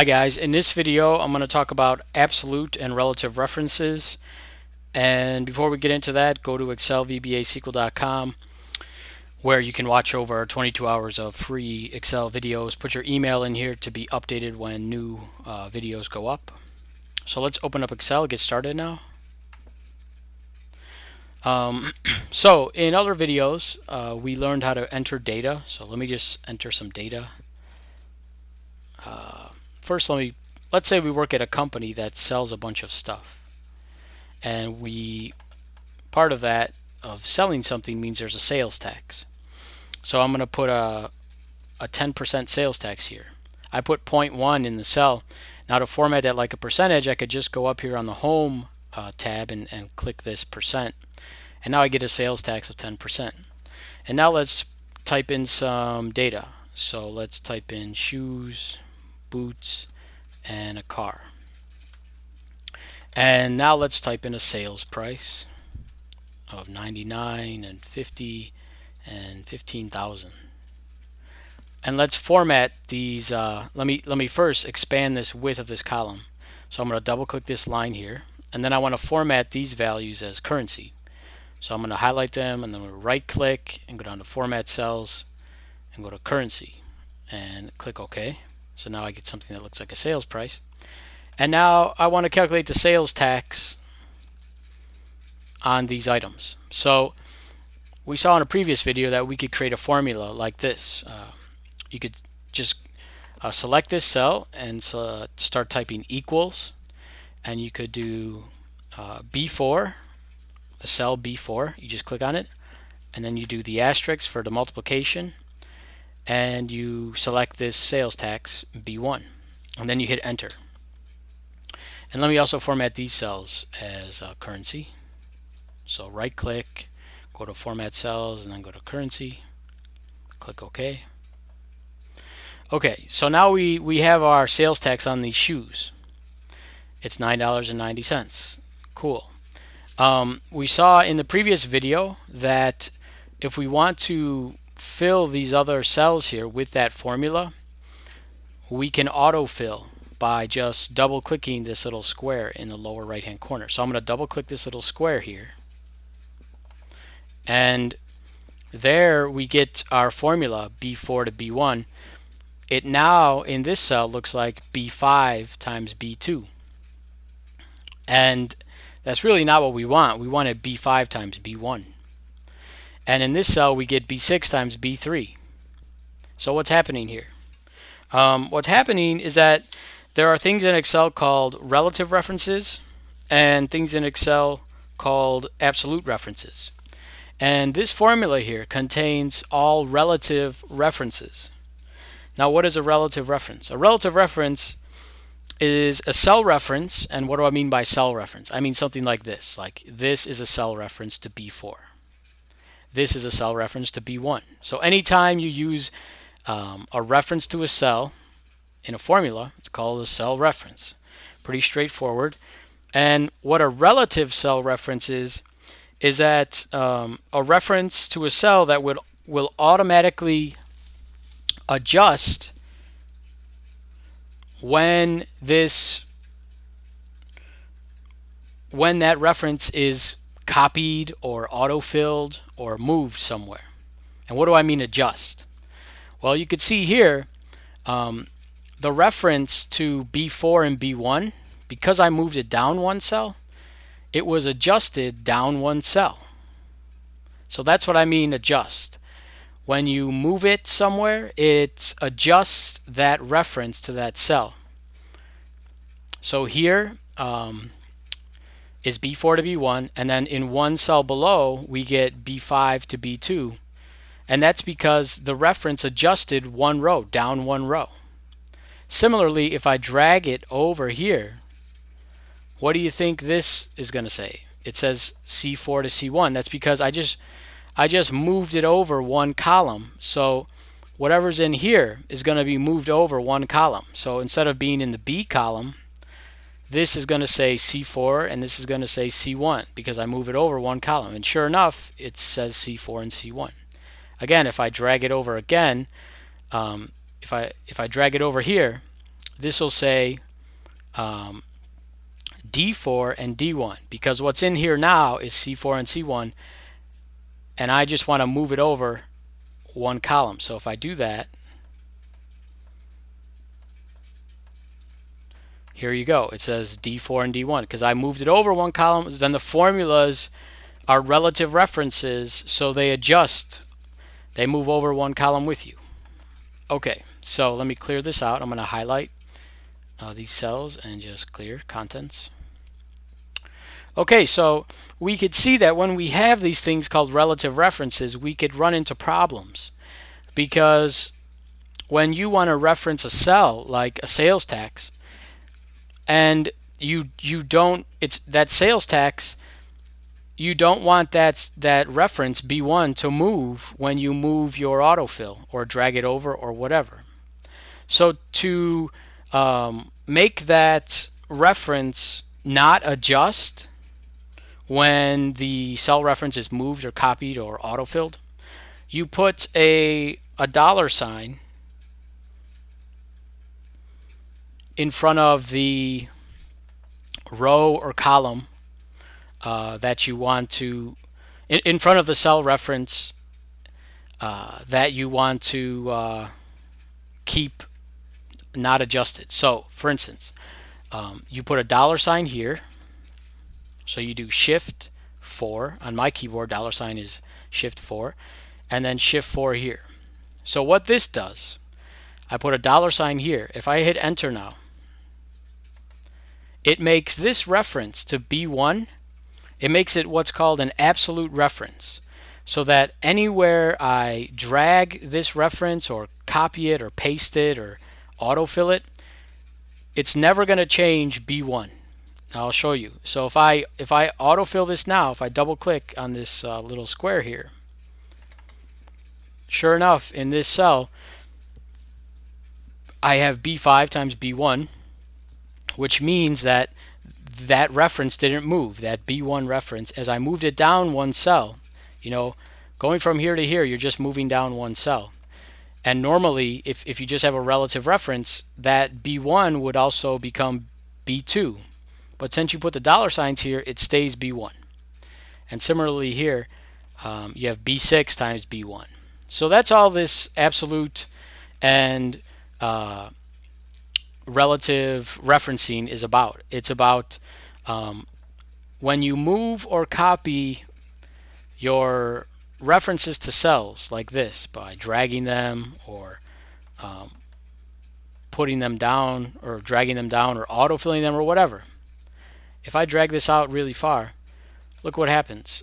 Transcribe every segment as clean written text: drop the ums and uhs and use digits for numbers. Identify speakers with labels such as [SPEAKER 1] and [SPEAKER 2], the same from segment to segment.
[SPEAKER 1] Hi guys, in this video I'm going to talk about absolute and relative references. And before we get into that, go to excelvbasequel.com where you can watch over 22 hours of free Excel videos. Put your email in here to be updated when new videos go up. So let's open up Excel, get started now. So in other videos we learned how to enter data. So let me just enter some data. First let's say we work at a company that sells a bunch of stuff, and part of that of selling something means there's a sales tax. So I'm going to put a 10% sales tax here. I put 0.1 in the cell. Now to format that like a percentage, I could just go up here on the home tab and click this percent, and now I get a sales tax of 10%. And now let's type in some data. So let's type in shoes, boots, and a car. And now let's type in a sales price of 99 and 50 and 15,000. And let's format these. Let me first expand this width of this column. So I'm going to double click this line here, and then I want to format these values as currency. So I'm going to highlight them, and then I'm going to right click and go down to format cells and go to currency and click OK. So now I get something that looks like a sales price. And now I want to calculate the sales tax on these items. So we saw in a previous video that we could create a formula like this. You could just select this cell and start typing equals, and you could do B4, the cell B4. You just click on it, and then you do the asterisk for the multiplication, and you select this sales tax B1, and then you hit enter. And let me also format these cells as currency. So right click, go to format cells, and then go to currency, click OK. Okay, so now we have our sales tax on these shoes. It's $9.90. Cool. We saw in the previous video that if we want to fill these other cells here with that formula, we can autofill by just double clicking this little square in the lower right hand corner. So I'm going to double click this little square here, and there we get our formula B4 to B1. It now in this cell looks like B5 times B2, and that's really not what we want. We wanted B5 times B1, and in this cell we get B6 times B3. So what's happening here? What's happening is that there are things in Excel called relative references and things in Excel called absolute references. And this formula here contains all relative references. Now, what is a relative reference? A relative reference is a cell reference, and what do I mean by cell reference? I mean something like this. Like this is a cell reference to B4. This is a cell reference to B1. So anytime you use a reference to a cell in a formula, it's called a cell reference. Pretty straightforward. And what a relative cell reference is that a reference to a cell that will automatically adjust when that reference is copied or autofilled or moved somewhere. And what do I mean adjust? Well, you could see here the reference to B4 and B1, because I moved it down one cell, it was adjusted down one cell. So that's what I mean adjust. When you move it somewhere, it adjusts that reference to that cell. So here is B4 to B1, and then in one cell below we get B5 to B2, and that's because the reference adjusted one row, down one row. Similarly, if I drag it over here, what do you think this is going to say? It says C4 to C1. That's because I just moved it over one column. So whatever's in here is going to be moved over one column. So instead of being in the B column, this is going to say C4 and this is going to say C1 because I move it over one column. And sure enough, it says C4 and C1. Again, if I drag it over again, if I drag it over here, this will say D4 and D1, because what's in here now is C4 and C1, and I just want to move it over one column. So if I do that, here you go. It says D4 and D1 because I moved it over one column. Then the formulas are relative references, so they adjust. They move over one column with you. Okay, so let me clear this out. I'm going to highlight these cells and just clear contents. Okay, so we could see that when we have these things called relative references, we could run into problems, because when you want to reference a cell like a sales tax, and you don't, it's that sales tax, you don't want that reference B1 to move when you move your autofill or drag it over or whatever. So to make that reference not adjust when the cell reference is moved or copied or autofilled, you put a $sign in front of the row or column that you want to, in front of the cell reference that you want to keep not adjusted. So for instance, you put a $sign here. So you do Shift 4 on my keyboard. $sign is Shift 4, and then Shift 4 here. So what this does, I put a $sign here. If I hit Enter now, it makes this reference to B1, it makes it what's called an absolute reference, so that anywhere I drag this reference or copy it or paste it or autofill it, it's never going to change B1. I'll show you. So if I autofill this now, if I double click on this little square here, sure enough, in this cell I have B5 times B1, which means that that reference didn't move, that B1 reference. As I moved it down one cell, you know, going from here to here, you're just moving down one cell. And normally, if you just have a relative reference, that B1 would also become B2. But since you put the $signs here, it stays B1. And similarly here, you have B6 times B1. So that's all this absolute and relative referencing is about. It's about when you move or copy your references to cells like this by dragging them or putting them down or dragging them down or autofilling them or whatever. If I drag this out really far, look what happens.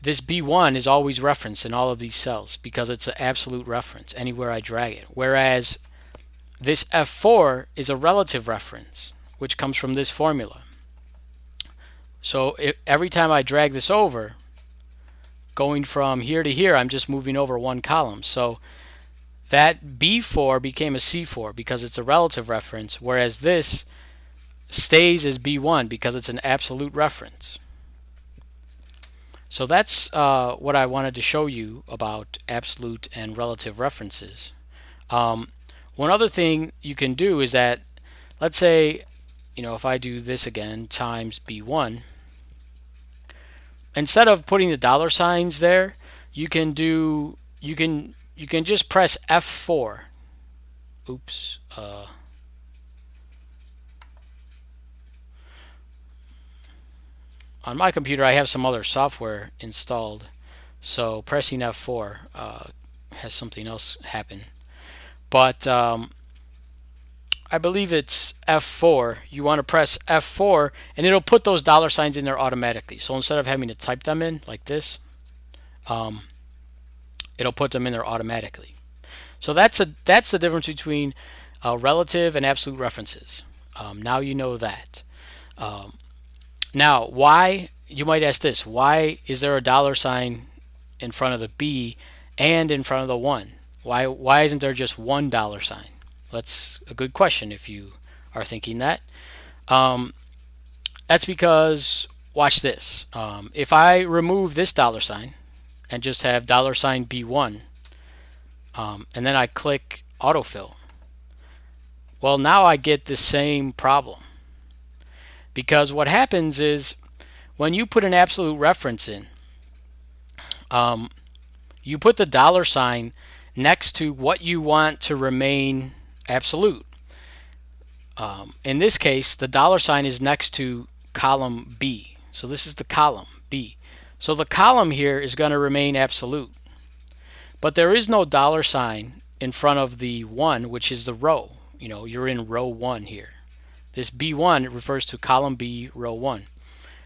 [SPEAKER 1] This B1 is always referenced in all of these cells because it's an absolute reference anywhere I drag it. Whereas this F4 is a relative reference, which comes from this formula. So every time I drag this over, going from here to here, I'm just moving over one column. So that B4 became a C4 because it's a relative reference, whereas this stays as B1 because it's an absolute reference. So that's what I wanted to show you about absolute and relative references. One other thing you can do is that, let's say, you know, if I do this again times B1, instead of putting the $signs there, you can just press F4. Oops. On my computer, I have some other software installed, so pressing F4 has something else happen. But I believe it's F4. You want to press F4, and it'll put those $signs in there automatically. So instead of having to type them in like this, it'll put them in there automatically. So that's the difference between relative and absolute references. Now you know that. Now, why, you might ask this, why is there a $sign in front of the B and in front of the 1? Why isn't there just one $sign? That's a good question if you are thinking that. That's because, watch this. If I remove this $sign and just have $sign B1, and then I click autofill. Well, now I get the same problem, because what happens is when you put an absolute reference in, you put the dollar sign next to what you want to remain absolute. In this case, the dollar sign is next to column B. So this is the column B. So the column here is going to remain absolute. But there is no dollar sign in front of the 1, which is the row. You know, you're in row 1 here. This B1 refers to column B, row 1.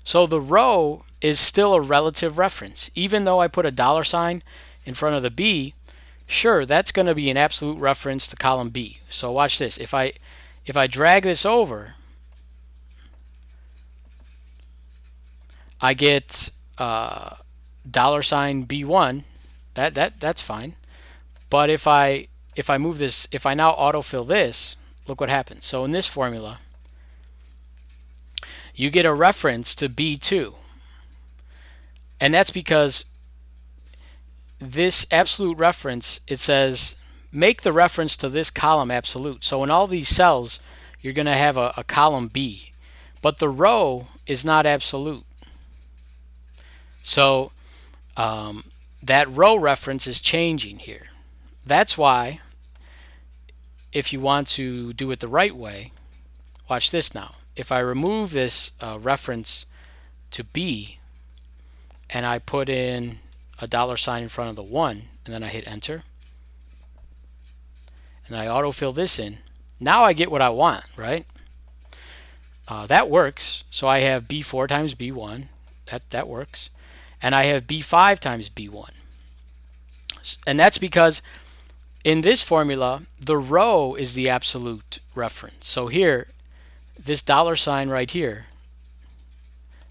[SPEAKER 1] So the row is still a relative reference. Even though I put a dollar sign in front of the B, sure, that's going to be an absolute reference to column B. So watch this. If I drag this over, I get dollar sign B1. That's fine. But if I move this, if I now autofill this, look what happens. So in this formula, you get a reference to B2. And that's because this absolute reference, it says make the reference to this column absolute. So in all these cells, you're going to have a column B. But the row is not absolute. So that row reference is changing here. That's why, if you want to do it the right way, watch this now. If I remove this reference to B and I put in a dollar sign in front of the 1 and then I hit enter and I autofill this in, now I get what I want, right? That works. So I have B4 times B1. That works. And I have B5 times B1. And that's because in this formula, the row is the absolute reference. So here, this dollar sign right here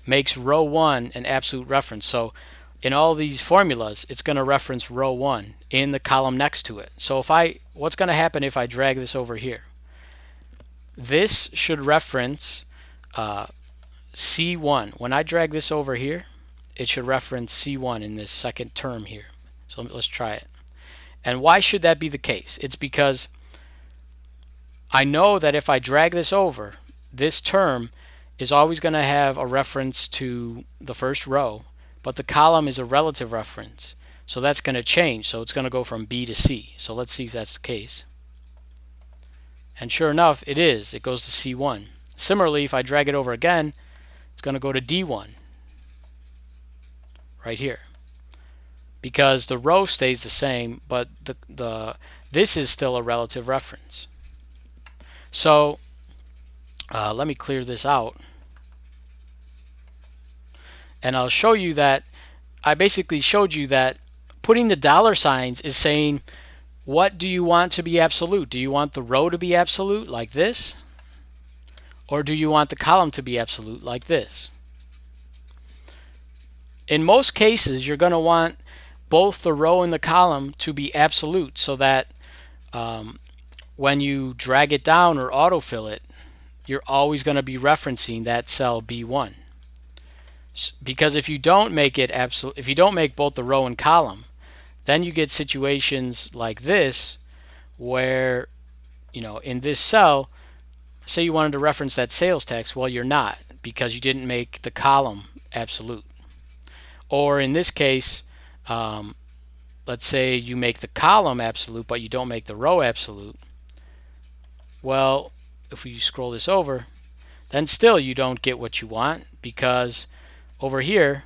[SPEAKER 1] makes row 1 an absolute reference. So in all these formulas, it's going to reference row 1 in the column next to it. So what's going to happen if I drag this over here? This should reference C1. When I drag this over here, it should reference C1 in this second term here. So let's try it. And why should that be the case? It's because I know that if I drag this over, this term is always going to have a reference to the first row, but the column is a relative reference. So that's going to change. So it's going to go from B to C. So let's see if that's the case. And sure enough, it is. It goes to C1. Similarly, if I drag it over again, it's going to go to D1 right here, because the row stays the same, but this is still a relative reference. So let me clear this out, and I'll show you that I basically showed you that putting the dollar signs is saying, what do you want to be absolute? Do you want the row to be absolute like this? Or do you want the column to be absolute like this? In most cases, you're going to want both the row and the column to be absolute, so that when you drag it down or autofill it, you're always going to be referencing that cell B1. Because if you don't make it absolute, if you don't make both the row and column, then you get situations like this where, you know, in this cell, say you wanted to reference that sales tax, well, you're not, because you didn't make the column absolute. Or in this case, let's say you make the column absolute, but you don't make the row absolute. Well, if we scroll this over, then still you don't get what you want, because over here,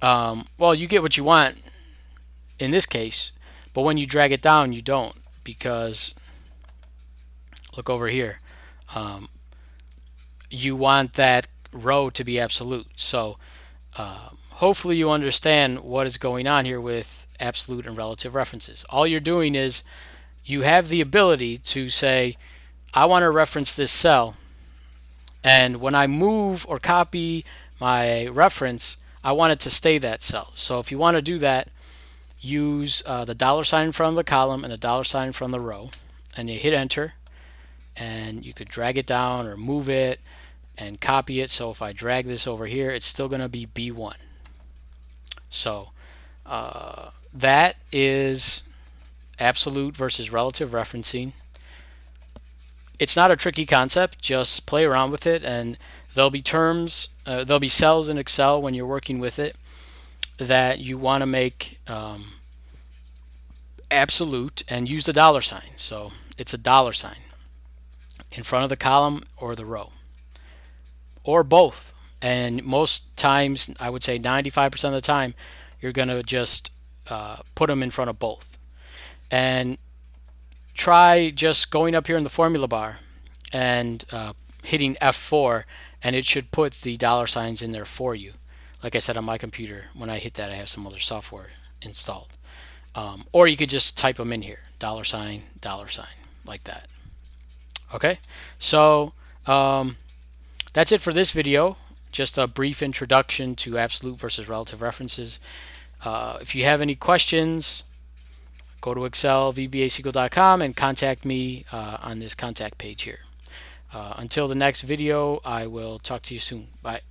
[SPEAKER 1] well, you get what you want in this case, but when you drag it down, you don't, because look over here. You want that row to be absolute. So hopefully you understand what is going on here with absolute and relative references. All you're doing is you have the ability to say, I want to reference this cell, and when I move or copy my reference, I want it to stay that cell. So if you want to do that, use the dollar sign in front of the column and the dollar sign in front of the row, and you hit enter, and you could drag it down or move it and copy it. So if I drag this over here, it's still going to be B1. So that is absolute versus relative referencing. It's not a tricky concept. Just play around with it, and there'll be terms, there'll be cells in Excel when you're working with it that you want to make absolute and use the dollar sign. So it's a dollar sign in front of the column or the row, or both. And most times, I would say 95% of the time, you're going to just put them in front of both. And try just going up here in the formula bar and hitting F4, and it should put the dollar signs in there for you. Like I said, on my computer, when I hit that, I have some other software installed. Or you could just type them in here, dollar sign, like that. Okay, so that's it for this video. Just a brief introduction to absolute versus relative references. If you have any questions, go to Excel, vbasql.com, and contact me on this contact page here. Until the next video, I will talk to you soon. Bye.